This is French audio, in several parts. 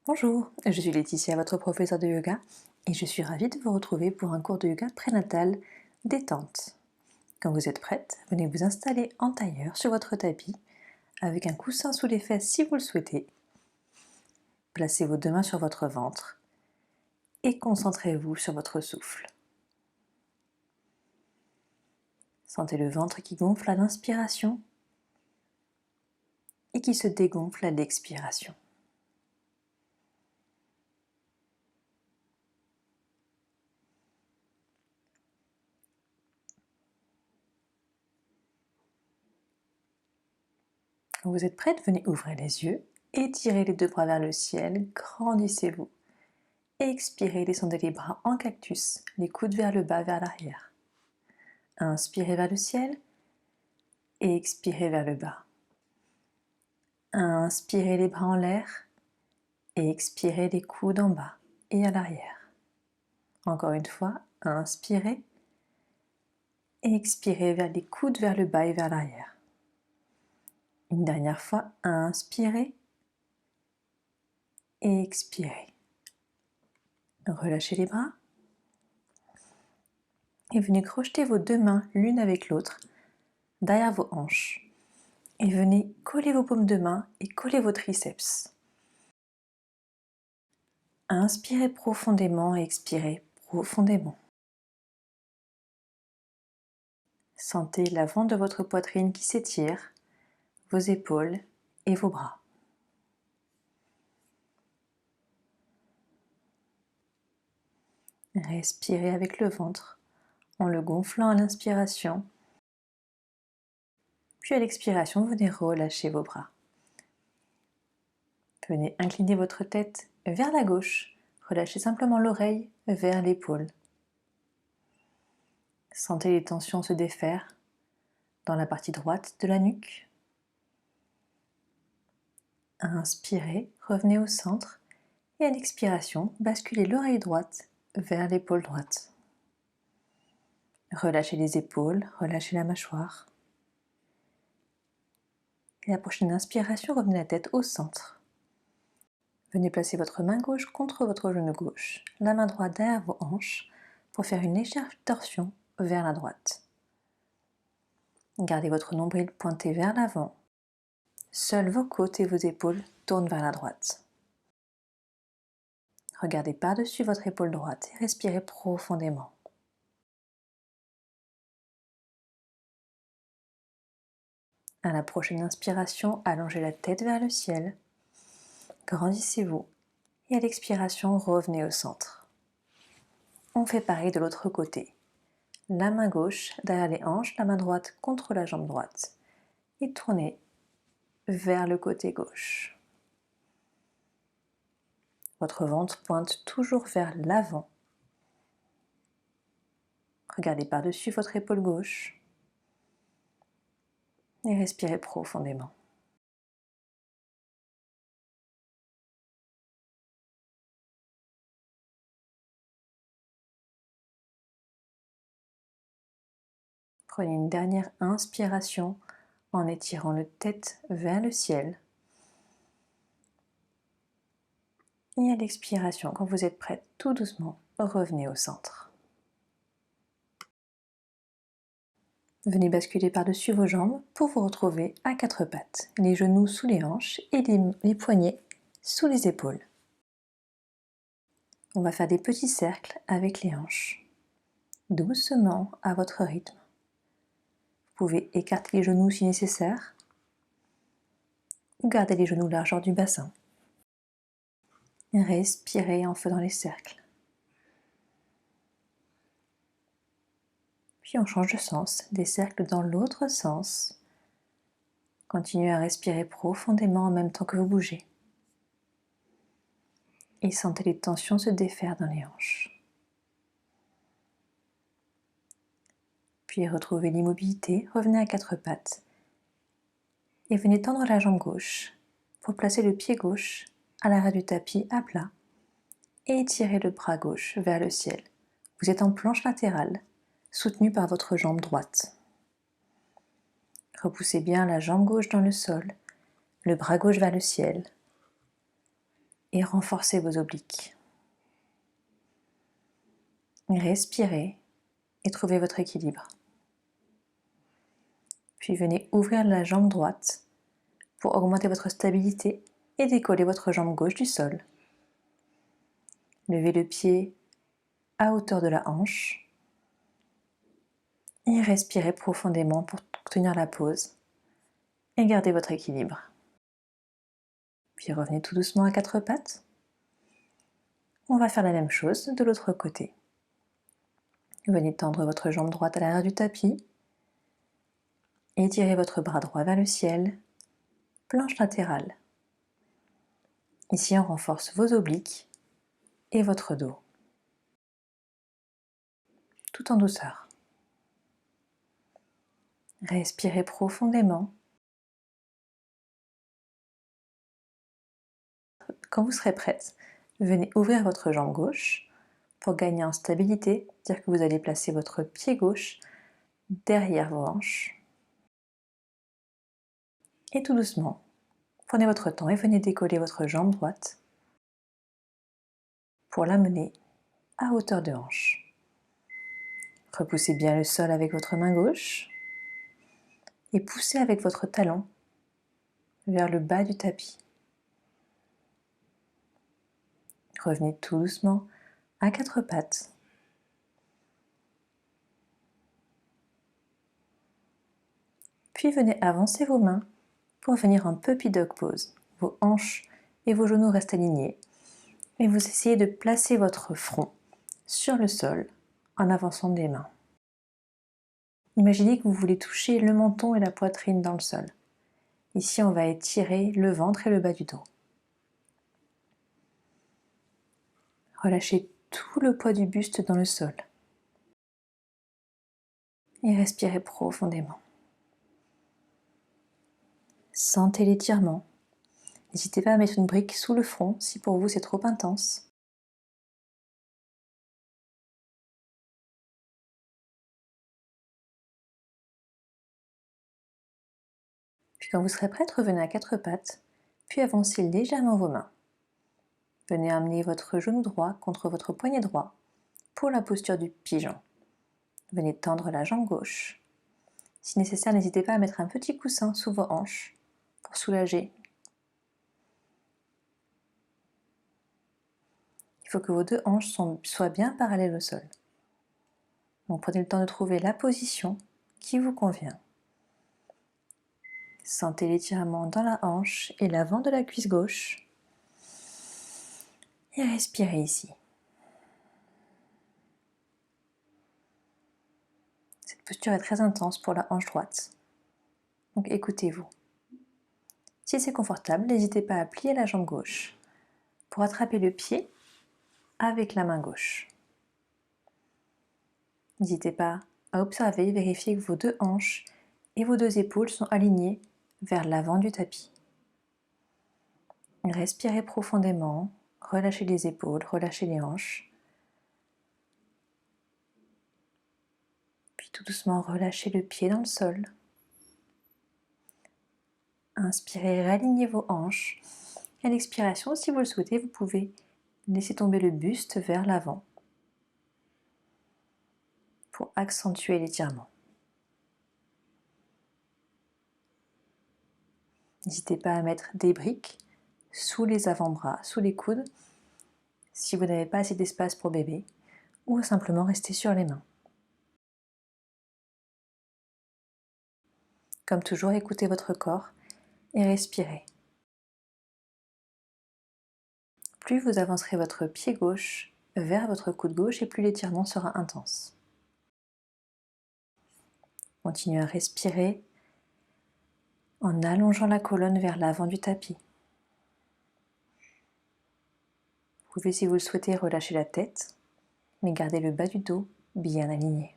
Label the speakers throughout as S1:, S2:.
S1: Bonjour, je suis Laetitia, votre professeure de yoga, et je suis ravie de vous retrouver pour un cours de yoga prénatal détente. Quand vous êtes prête, venez vous installer en tailleur sur votre tapis, avec un coussin sous les fesses si vous le souhaitez. Placez vos deux mains sur votre ventre et concentrez-vous sur votre souffle. Sentez le ventre qui gonfle à l'inspiration et qui se dégonfle à l'expiration. Quand vous êtes prête, venez ouvrir les yeux, étirez les deux bras vers le ciel, grandissez-vous. Expirez, descendez les bras en cactus, les coudes vers le bas, vers l'arrière. Inspirez vers le ciel et expirez vers le bas. Inspirez les bras en l'air et expirez les coudes en bas et à l'arrière. Encore une fois, inspirez et expirez vers les coudes vers le bas et vers l'arrière. Une dernière fois, inspirez et expirez. Relâchez les bras et venez crocheter vos deux mains l'une avec l'autre derrière vos hanches. Et venez coller vos paumes de main et coller vos triceps. Inspirez profondément et expirez profondément. Sentez l'avant de votre poitrine qui s'étire, vos épaules et vos bras. Respirez avec le ventre en le gonflant à l'inspiration. Puis à l'expiration, venez relâcher vos bras. Venez incliner votre tête vers la gauche. Relâchez simplement l'oreille vers l'épaule. Sentez les tensions se défaire dans la partie droite de la nuque. Inspirez, revenez au centre et à l'expiration, basculez l'oreille droite vers l'épaule droite. Relâchez les épaules, relâchez la mâchoire. Et à la prochaine inspiration, revenez la tête au centre. Venez placer votre main gauche contre votre genou gauche, la main droite derrière vos hanches pour faire une légère torsion vers la droite. Gardez votre nombril pointé vers l'avant. Seuls vos côtes et vos épaules tournent vers la droite. Regardez par-dessus votre épaule droite et respirez profondément. À la prochaine inspiration, allongez la tête vers le ciel. Grandissez-vous et à l'expiration, revenez au centre. On fait pareil de l'autre côté. La main gauche derrière les hanches, la main droite contre la jambe droite. Et tournez vers le côté gauche. Votre ventre pointe toujours vers l'avant. Regardez par-dessus votre épaule gauche et respirez profondément. Prenez une dernière inspiration en étirant la tête vers le ciel. Et à l'expiration, quand vous êtes prête, tout doucement, revenez au centre. Venez basculer par-dessus vos jambes pour vous retrouver à quatre pattes, les genoux sous les hanches et les poignets sous les épaules. On va faire des petits cercles avec les hanches, doucement à votre rythme. Vous pouvez écarter les genoux si nécessaire ou garder les genoux largeur du bassin. Respirez en faisant les cercles. Puis on change de sens, des cercles dans l'autre sens. Continuez à respirer profondément en même temps que vous bougez. Et sentez les tensions se défaire dans les hanches. Puis retrouvez l'immobilité, revenez à quatre pattes. Et venez tendre la jambe gauche pour placer le pied gauche à l'arrière du tapis à plat et étirez le bras gauche vers le ciel. Vous êtes en planche latérale, soutenu par votre jambe droite. Repoussez bien la jambe gauche dans le sol, le bras gauche vers le ciel. et renforcez vos obliques. Respirez et trouvez votre équilibre. Puis venez ouvrir la jambe droite pour augmenter votre stabilité et décoller votre jambe gauche du sol. Levez le pied à hauteur de la hanche et respirez profondément pour tenir la pose et garder votre équilibre. Puis revenez tout doucement à quatre pattes. On va faire la même chose de l'autre côté. Venez tendre votre jambe droite à l'arrière du tapis. Étirez votre bras droit vers le ciel, planche latérale. Ici, on renforce vos obliques et votre dos, tout en douceur. Respirez profondément. Quand vous serez prête, venez ouvrir votre jambe gauche pour gagner en stabilité, c'est-à-dire que vous allez placer votre pied gauche derrière vos hanches. Et tout doucement, prenez votre temps et venez décoller votre jambe droite pour l'amener à hauteur de hanche. Repoussez bien le sol avec votre main gauche et poussez avec votre talon vers le bas du tapis. Revenez tout doucement à quatre pattes. Puis venez avancer vos mains pour venir en puppy dog pose. Vos hanches et vos genoux restent alignés. Et vous essayez de placer votre front sur le sol en avançant des mains. Imaginez que vous voulez toucher le menton et la poitrine dans le sol. Ici, on va étirer le ventre et le bas du dos. Relâchez tout le poids du buste dans le sol. Et respirez profondément. Sentez l'étirement. N'hésitez pas à mettre une brique sous le front si pour vous c'est trop intense. Puis quand vous serez prête, revenez à quatre pattes, puis avancez légèrement vos mains. Venez amener votre genou droit contre votre poignet droit pour la posture du pigeon. Venez tendre la jambe gauche. Si nécessaire, n'hésitez pas à mettre un petit coussin sous vos hanches pour soulager. Il faut que vos deux hanches soient bien parallèles au sol. Donc prenez le temps de trouver la position qui vous convient. Sentez l'étirement dans la hanche et l'avant de la cuisse gauche. Et respirez ici. Cette posture est très intense pour la hanche droite. Donc écoutez-vous. Si c'est confortable, n'hésitez pas à plier la jambe gauche pour attraper le pied avec la main gauche. N'hésitez pas à observer et vérifier que vos deux hanches et vos deux épaules sont alignées vers l'avant du tapis. Respirez profondément, relâchez les épaules, relâchez les hanches. Puis tout doucement, relâchez le pied dans le sol. Inspirez, réalignez vos hanches. À l'expiration, si vous le souhaitez, vous pouvez laisser tomber le buste vers l'avant pour accentuer l'étirement. N'hésitez pas à mettre des briques sous les avant-bras, sous les coudes, si vous n'avez pas assez d'espace pour bébé, ou simplement rester sur les mains. Comme toujours, écoutez votre corps et respirez. Plus vous avancerez votre pied gauche vers votre coude gauche et plus l'étirement sera intense. Continuez à respirer en allongeant la colonne vers l'avant du tapis. Vous pouvez, si vous le souhaitez, relâcher la tête, mais gardez le bas du dos bien aligné.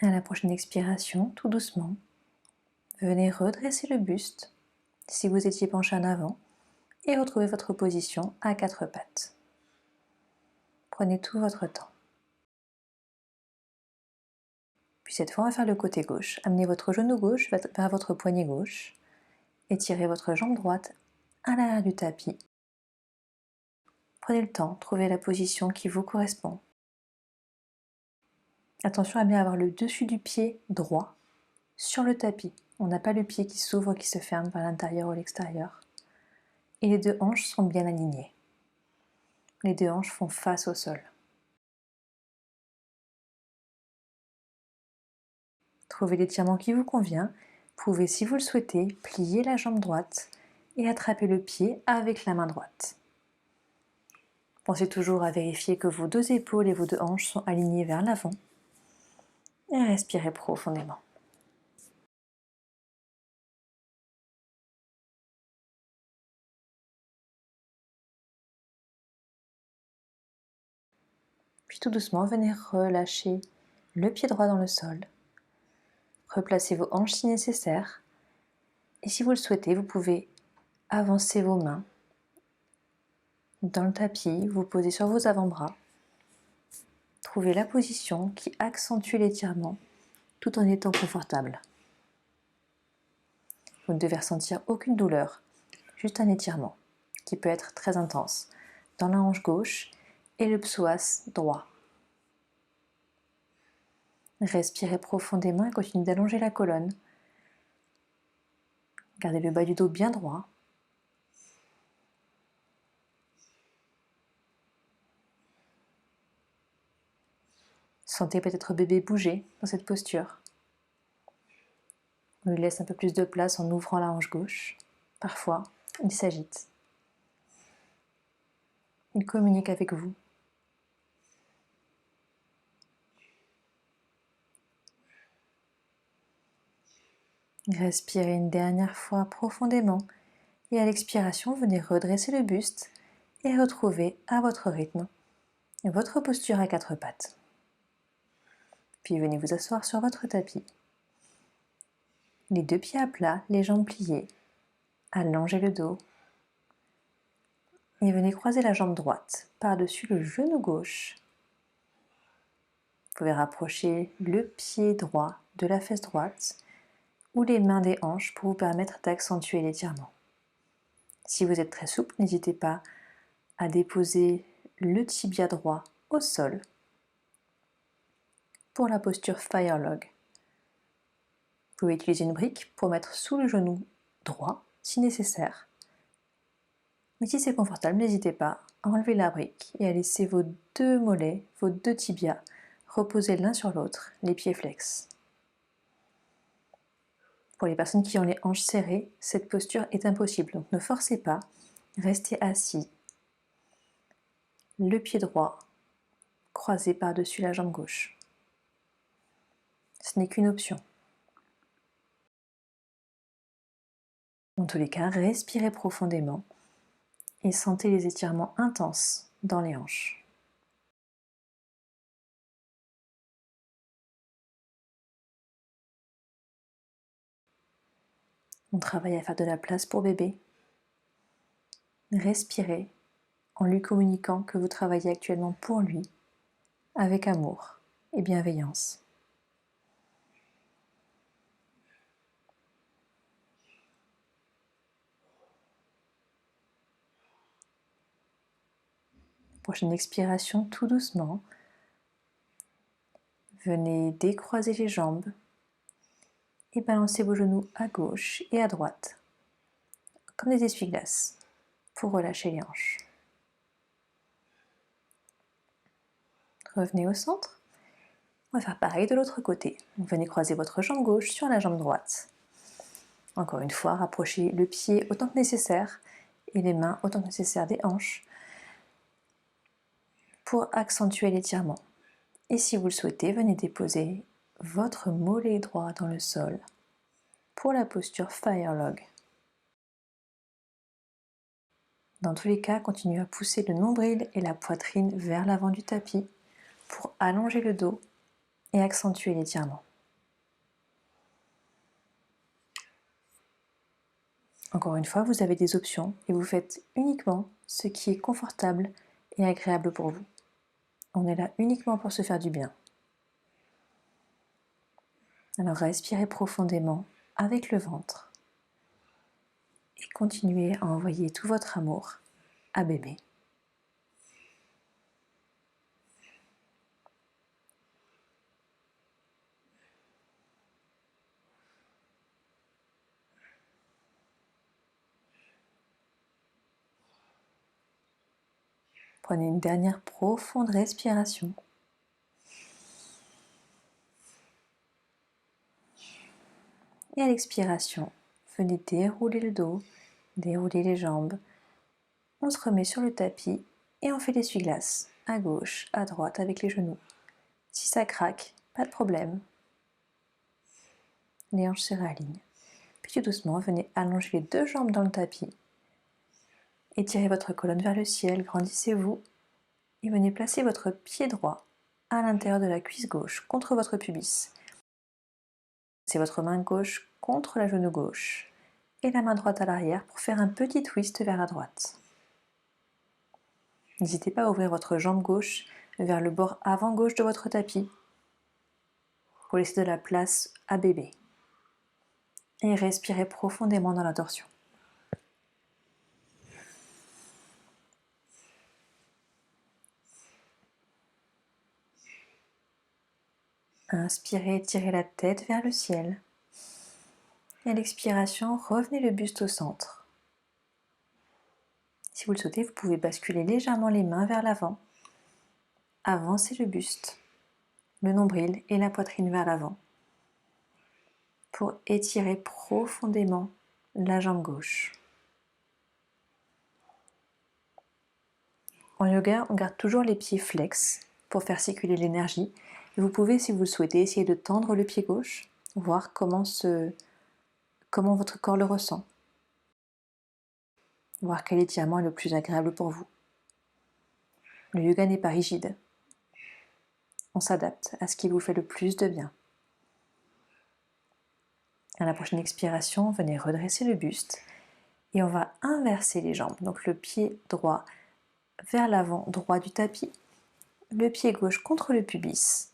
S1: À la prochaine expiration, tout doucement, venez redresser le buste si vous étiez penché en avant et retrouvez votre position à quatre pattes. Prenez tout votre temps. Puis cette fois, on va faire le côté gauche. Amenez votre genou gauche vers votre poignet gauche. Étirez votre jambe droite à l'arrière du tapis. Prenez le temps, trouvez la position qui vous correspond. Attention à bien avoir le dessus du pied droit sur le tapis. On n'a pas le pied qui s'ouvre, qui se ferme vers l'intérieur ou l'extérieur. Et les deux hanches sont bien alignées. Les deux hanches font face au sol. Trouvez l'étirement qui vous convient. Vous pouvez, si vous le souhaitez, plier la jambe droite et attraper le pied avec la main droite. Pensez toujours à vérifier que vos deux épaules et vos deux hanches sont alignées vers l'avant. Et respirez profondément. Puis tout doucement, venez relâcher le pied droit dans le sol. Replacez vos hanches si nécessaire. Et si vous le souhaitez, vous pouvez avancer vos mains dans le tapis, vous posez sur vos avant-bras. Trouvez la position qui accentue l'étirement tout en étant confortable. Vous ne devez ressentir aucune douleur, juste un étirement qui peut être très intense dans la hanche gauche et le psoas droit. Respirez profondément et continuez d'allonger la colonne. Gardez le bas du dos bien droit. Sentez peut-être bébé bouger dans cette posture. On lui laisse un peu plus de place en ouvrant la hanche gauche. Parfois, il s'agite. Il communique avec vous. Respirez une dernière fois profondément et à l'expiration, venez redresser le buste et retrouver à votre rythme votre posture à quatre pattes. Puis venez vous asseoir sur votre tapis. Les deux pieds à plat, les jambes pliées. Allongez le dos. Et venez croiser la jambe droite par-dessus le genou gauche. Vous pouvez rapprocher le pied droit de la fesse droite ou les mains des hanches pour vous permettre d'accentuer l'étirement. Si vous êtes très souple, n'hésitez pas à déposer le tibia droit au sol pour la posture Fire Log. Vous pouvez utiliser une brique pour mettre sous le genou droit si nécessaire. Mais si c'est confortable, n'hésitez pas à enlever la brique et à laisser vos deux mollets, vos deux tibias, reposer l'un sur l'autre, les pieds flex. Pour les personnes qui ont les hanches serrées, cette posture est impossible, donc ne forcez pas, restez assis. Le pied droit croisé par-dessus la jambe gauche. Ce n'est qu'une option. Dans tous les cas, respirez profondément et sentez les étirements intenses dans les hanches. On travaille à faire de la place pour bébé. Respirez en lui communiquant que vous travaillez actuellement pour lui, avec amour et bienveillance. Prochaine expiration, tout doucement. Venez décroiser les jambes et balancez vos genoux à gauche et à droite, comme des essuie-glaces, pour relâcher les hanches. Revenez au centre. On va faire pareil de l'autre côté. Venez croiser votre jambe gauche sur la jambe droite. Encore une fois, rapprochez le pied autant que nécessaire et les mains autant que nécessaire des hanches pour accentuer l'étirement. Et si vous le souhaitez, venez déposer votre mollet droit dans le sol pour la posture Fire Log. Dans tous les cas, continuez à pousser le nombril et la poitrine vers l'avant du tapis pour allonger le dos et accentuer l'étirement. Encore une fois, vous avez des options et vous faites uniquement ce qui est confortable et agréable pour vous. On est là uniquement pour se faire du bien. Alors respirez profondément avec le ventre et continuez à envoyer tout votre amour à bébé. Prenez une dernière profonde respiration. Et à l'expiration, venez dérouler le dos, dérouler les jambes. On se remet sur le tapis et on fait l'essuie-glace à gauche, à droite avec les genoux. Si ça craque, pas de problème. Les hanches se réalignent. Puis tout doucement, venez allonger les deux jambes dans le tapis. Étirez votre colonne vers le ciel, grandissez-vous et venez placer votre pied droit à l'intérieur de la cuisse gauche contre votre pubis. C'est votre main gauche contre la genou gauche et la main droite à l'arrière pour faire un petit twist vers la droite. N'hésitez pas à ouvrir votre jambe gauche vers le bord avant gauche de votre tapis pour laisser de la place à bébé. Et respirez profondément dans la torsion. Inspirez, tirez la tête vers le ciel. Et à l'expiration, revenez le buste au centre. Si vous le souhaitez, vous pouvez basculer légèrement les mains vers l'avant. Avancez le buste, le nombril et la poitrine vers l'avant pour étirer profondément la jambe gauche. En yoga, on garde toujours les pieds flex pour faire circuler l'énergie. Et vous pouvez, si vous le souhaitez, essayer de tendre le pied gauche, voir comment votre corps le ressent. Voir quel étirement est le plus agréable pour vous. Le yoga n'est pas rigide. On s'adapte à ce qui vous fait le plus de bien. À la prochaine expiration, venez redresser le buste et on va inverser les jambes. Donc le pied droit vers l'avant droit du tapis, le pied gauche contre le pubis.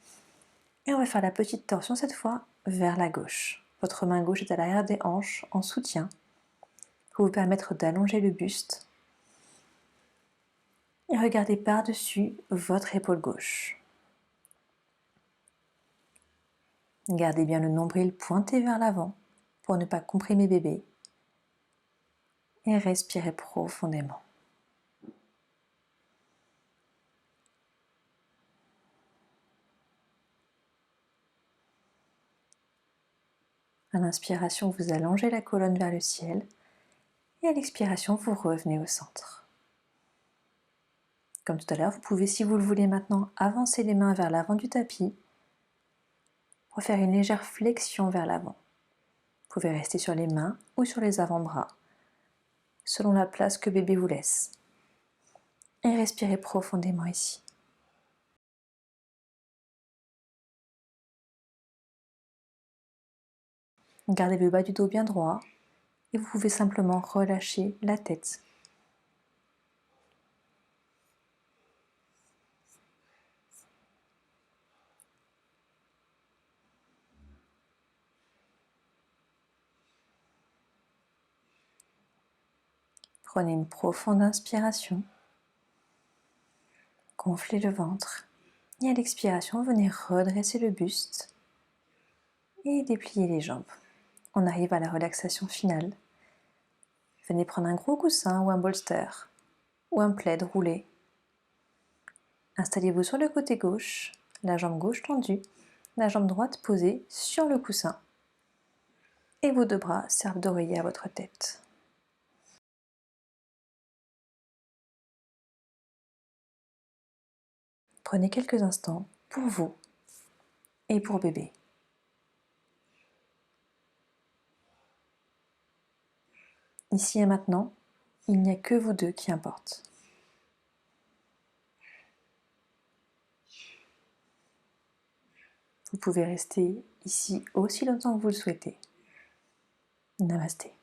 S1: Et on va faire la petite torsion cette fois vers la gauche. Votre main gauche est à l'arrière des hanches en soutien pour vous permettre d'allonger le buste. Et regardez par-dessus votre épaule gauche. Gardez bien le nombril pointé vers l'avant pour ne pas comprimer bébé. Et respirez profondément. À l'inspiration, vous allongez la colonne vers le ciel et à l'expiration, vous revenez au centre. Comme tout à l'heure, vous pouvez, si vous le voulez maintenant, avancer les mains vers l'avant du tapis pour faire une légère flexion vers l'avant. Vous pouvez rester sur les mains ou sur les avant-bras, selon la place que bébé vous laisse. Et respirez profondément ici. Gardez le bas du dos bien droit et vous pouvez simplement relâcher la tête. Prenez une profonde inspiration. Gonflez le ventre. Et à l'expiration, venez redresser le buste et déplier les jambes. On arrive à la relaxation finale. Venez prendre un gros coussin ou un bolster ou un plaid roulé. Installez-vous sur le côté gauche, la jambe gauche tendue, la jambe droite posée sur le coussin. Et vos deux bras servent d'oreiller à votre tête. Prenez quelques instants pour vous et pour bébé. Ici et maintenant, il n'y a que vous deux qui importent. Vous pouvez rester ici aussi longtemps que vous le souhaitez. Namasté.